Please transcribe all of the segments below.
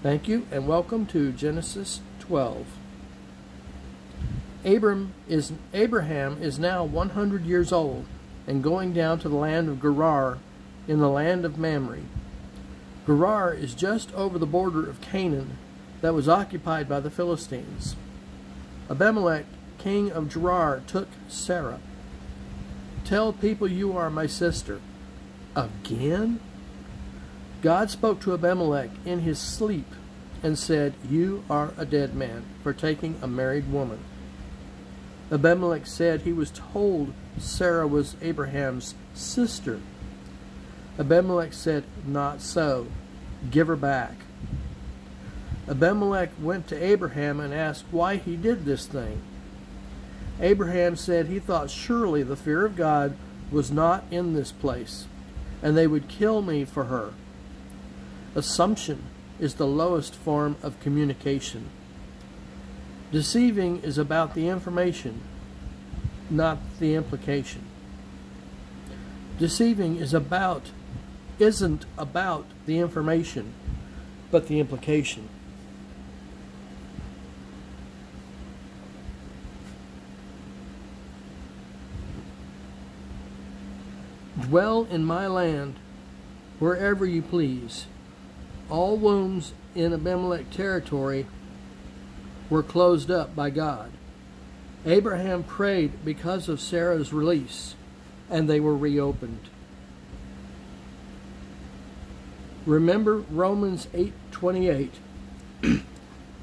Thank you, and welcome to Genesis 12. Abraham is now 100 years old and going down to the land of Gerar in the land of Mamre. Gerar is just over the border of Canaan that was occupied by the Philistines. Abimelech, king of Gerar, took Sarah. "Tell people you are my sister." Again? God spoke to Abimelech in his sleep and said, "You are a dead man for taking a married woman." Abimelech said he was told Sarah was Abraham's sister. Abimelech said, "Not so. Give her back." Abimelech went to Abraham and asked why he did this thing. Abraham said he thought surely the fear of God was not in this place, and they would kill me for her. Assumption is the lowest form of communication. Deceiving is about the information, not the implication. Deceiving isn't about the information, but the implication. Dwell in my land wherever you please. All wombs in Abimelech territory were closed up by God. Abraham prayed because of Sarah's release, and they were reopened. Remember Romans 8:28.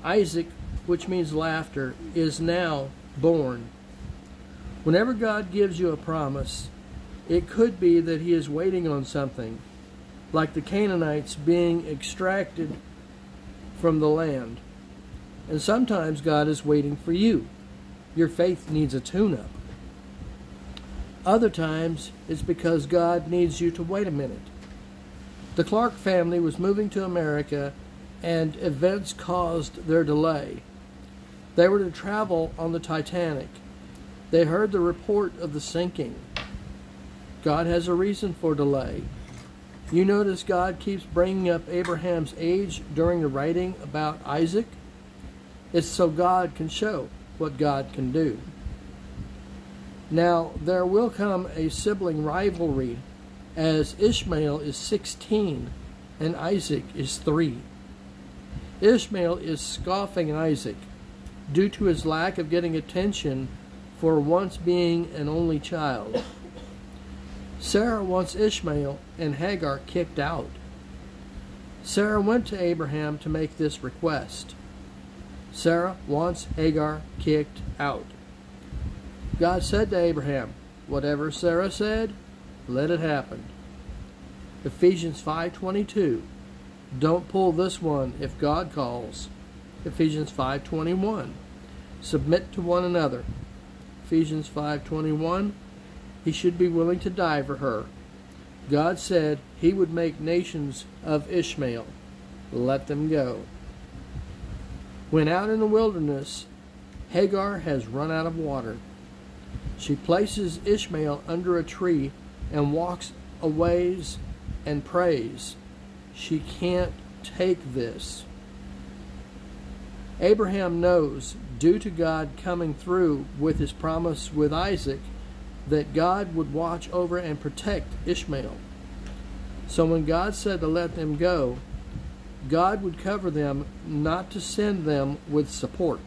Isaac, which means laughter, is now born. Whenever God gives you a promise, it could be that he is waiting on something, like the Canaanites being extracted from the land. And sometimes God is waiting for you. Your faith needs a tune-up. Other times, it's because God needs you to wait a minute. The Clark family was moving to America, and events caused their delay. They were to travel on the Titanic. They heard the report of the sinking. God has a reason for delay. You notice God keeps bringing up Abraham's age during the writing about Isaac? It's so God can show what God can do. Now, there will come a sibling rivalry as Ishmael is 16 and Isaac is 3. Ishmael is scoffing Isaac due to his lack of getting attention for once being an only child. Sarah wants Ishmael and Hagar kicked out. Sarah went to Abraham to make this request. Sarah wants Hagar kicked out. God said to Abraham, "Whatever Sarah said, let it happen." Ephesians 5:22. Don't pull this one if God calls. Ephesians 5:21. Submit to one another. Ephesians 5:21. He should be willing to die for her. God said he would make nations of Ishmael. Let them go. When out in the wilderness, Hagar has run out of water. She places Ishmael under a tree and walks a ways and prays. She can't take this. Abraham knows, due to God coming through with his promise with Isaac, that God would watch over and protect Ishmael. So when God said to let them go, God would cover them, not to send them with support.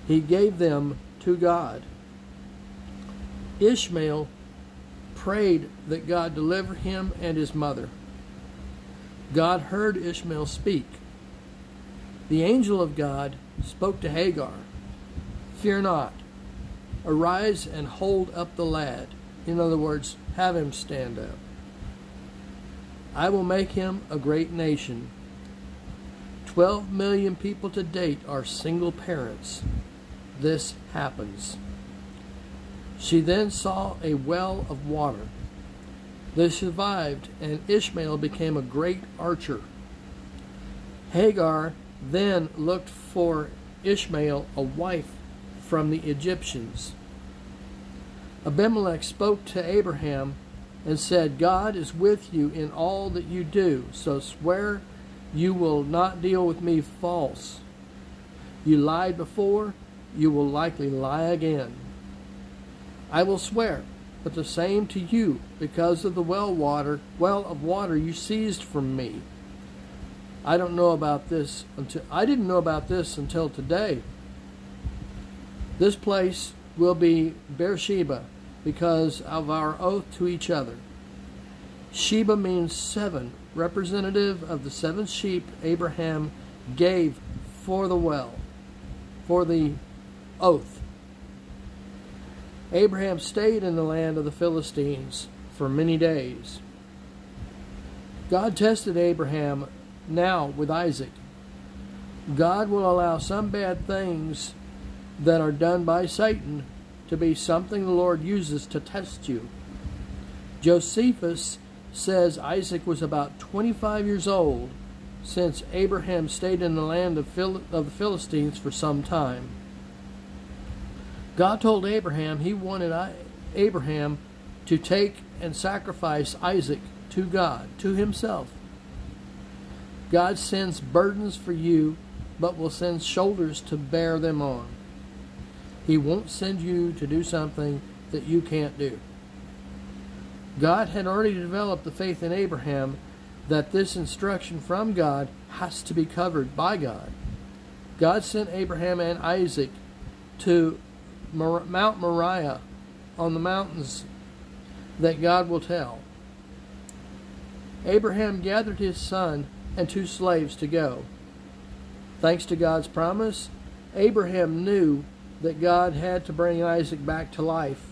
He gave them to God. Ishmael prayed that God deliver him and his mother. God heard Ishmael speak. The angel of God spoke to Hagar. "Fear not. Arise and hold up the lad." In other words, have him stand up. "I will make him a great nation." 12 million people to date are single parents. This happens. She then saw a well of water. They survived, and Ishmael became a great archer. Hagar then looked for Ishmael a wife from the Egyptians. Abimelech spoke to Abraham and said, "God is with you in all that you do, so swear You will not deal with me false. You lied before, you will likely lie again. I will swear, but the same to you, because of the well of water you seized from me. I didn't know about this until today. This place will be Beersheba because of our oath to each other. Sheba means 7, representative of the 7 sheep Abraham gave for the well, for the oath. Abraham stayed in the land of the Philistines for many days. God tested Abraham now with Isaac. God will allow some bad things that are done by Satan to be something the Lord uses to test you. Josephus says Isaac was about 25 years old since Abraham stayed in the land of the Philistines for some time. God told Abraham he wanted Abraham to take and sacrifice Isaac to God, to himself. God sends burdens for you, but will send shoulders to bear them on. He won't send you to do something that you can't do. God had already developed the faith in Abraham that this instruction from God has to be covered by God. God sent Abraham and Isaac to Mount Moriah on the mountains that God will tell. Abraham gathered his son and 2 slaves to go. Thanks to God's promise, Abraham knew that God had to bring Isaac back to life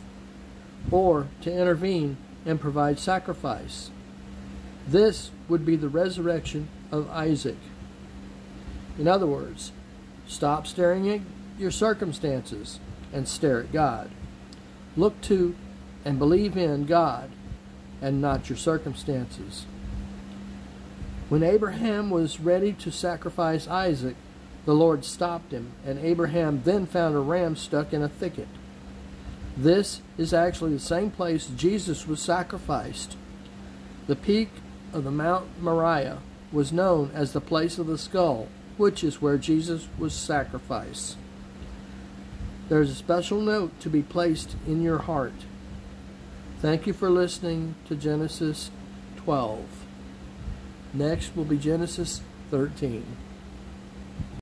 or to intervene and provide sacrifice. This would be the resurrection of Isaac. In other words, stop staring at your circumstances and stare at God. Look to and believe in God and not your circumstances. When Abraham was ready to sacrifice Isaac, the Lord stopped him, and Abraham then found a ram stuck in a thicket. This is actually the same place Jesus was sacrificed. The peak of the Mount Moriah was known as the place of the skull, which is where Jesus was sacrificed. There is a special note to be placed in your heart. Thank you for listening to Genesis 12. Next will be Genesis 13.